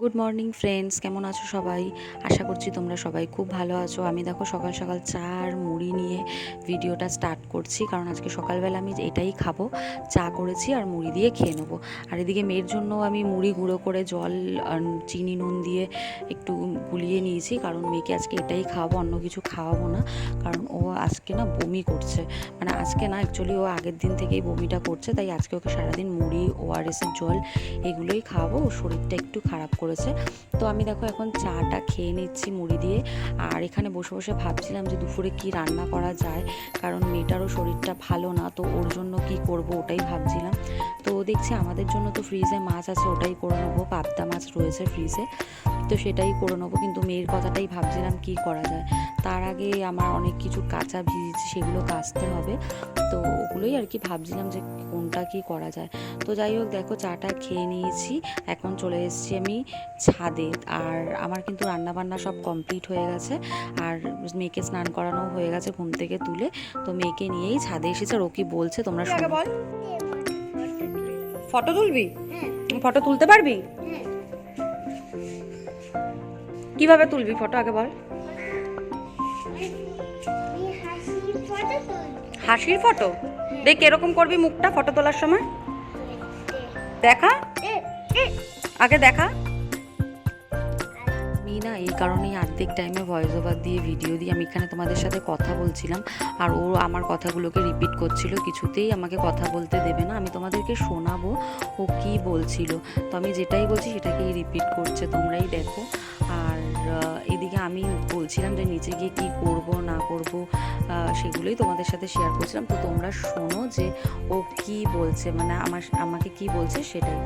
Good morning friends, কেমন আছো সবাই? আশা করছি তোমরা সবাই খুব ভালো আছো। আমি দেখো সকাল সকাল চা আর মুড়ি নিয়ে ভিডিওটা স্টার্ট করছি, কারণ আজকে সকালবেলা আমি এটাই খাবো। চা করেছি আর মুড়ি দিয়ে খেয়ে নেবো। আর এদিকে মেয়ের জন্য আমি মুড়ি গুঁড়ো করে জল আর চিনি নুন দিয়ে একটু গুলিয়ে নিয়েছি, কারণ মেয়েকে আজকে এটাই খাওয়াবো, অন্য কিছু খাওয়াবো না। কারণ ও আজকে না বমি করছে, মানে আজকে না, অ্যাকচুয়ালি ও আগের দিন থেকেই বমিটা করছে, তাই আজকে ওকে সারাদিন মুড়ি, ওআরএসের জল এগুলোই খাওয়াবো। ওর শরীরটা একটু খারাপ করেছে। তো আমি দেখো এখন চাটা খেয়ে নিচ্ছি মুড়ি দিয়ে। আর এখানে বসে বসে ভাবছিলাম যে দুপুরে কি রান্না করা যায়, কারণ মেয়েটারও শরীরটা ভালো না, তো ওর জন্য কি করব ওটাই ভাবছিলাম। তো দেখছি আমাদের জন্য তো ফ্রিজে মাছ আছে, ওটাই করে নেবো। পাবদা মাছ রয়েছে ফ্রিজে, তো সেটাই করে নেবো। কিন্তু মেয়ের কথাটাই ভাবছিলাম কি করা যায়। তার আগে আমার অনেক কিছু কাঁচা ভিজেছি, সেগুলো কাচতে হবে। তো ওগুলোই আর কি ভাবছিলাম যে কোনটা কি করা যায়। তো যাই হোক, দেখো চাটা খেয়ে নিয়েছি, এখন চলে এসেছি আমি ছাদে। আর আমার কিন্তু রান্নাবান্না সব কমপ্লিট হয়ে গেছে, আর মেয়েকে স্নান করানো হয়ে গেছে ঘুম থেকে তুলে। তো মেয়েকে নিয়েই ছাদে এসেছে। আর ও কি বলছে তোমরা শুনে বল। ফটো তুলবি? ফটো তুলতে পারবি? কিভাবে তুলবি ফটো আগে বল। হাসির ফটো? দেখ এরকম করবি মুখটা ফটো তোলার সময়, দেখা আগে দেখা। আমি না এই কারণেই অর্ধেক টাইমে ভয়েস ওভার দিয়ে ভিডিও দিয়ে আমি এখানে তোমাদের সাথে কথা বলছিলাম, আর ও আমার কথাগুলোকে রিপিট করছিল, কিছুতেই আমাকে কথা বলতে দেবে না। আমি তোমাদেরকে শোনাবো ও কি বলছিল, তো আমি যেটাই বলছি সেটাকেই রিপিট করছে, তোমরাই দেখো। আর এদিকে আমি বলছিলাম যে নিচে গিয়ে কি করব না করব, সেগুলোই তোমাদের সাথে শেয়ার করছিলাম। তো তোমরা শোনো যে ও কি বলছে, মানে আমাকে কি বলছে সেটাই।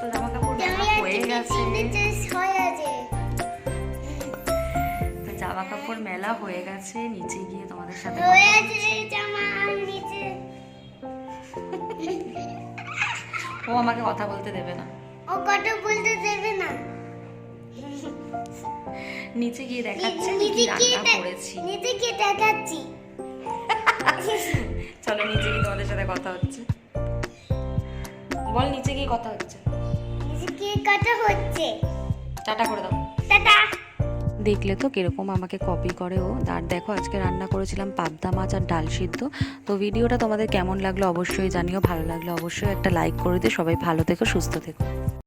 তো জামা কাপড় হয়ে গেছে, জামা কাপড় মেলা হয়ে গেছে, নিচে গিয়ে তোমাদের সাথে ও আমাকে কথা বলতে দেবে না, ও কথা বলতে দেবে না। নিচে গিয়ে দেখাচ্ছে কি রান্না করেছি, নিচে গিয়ে দেখাচ্ছি। চলো নিচে গিয়ে তোমাদের সাথে কথা হচ্ছে, বল নিচে গিয়ে কথা হচ্ছে। নিচে গিয়ে কথা হচ্ছে। টাটা করে দাও। টাটা। দেখলে তো কিরকম আমাকে কপি করে ও। আর দেখো আজকে রান্না করেছিলাম পাবদা মাছ আর ডাল সিদ্ধ। তো ভিডিওটা তোমাদের কেমন লাগলো অবশ্যই জানিও, ভালো লাগলে অবশ্যই একটা লাইক করে দিও। সবাই ভালো থেকো, সুস্থ থেকো।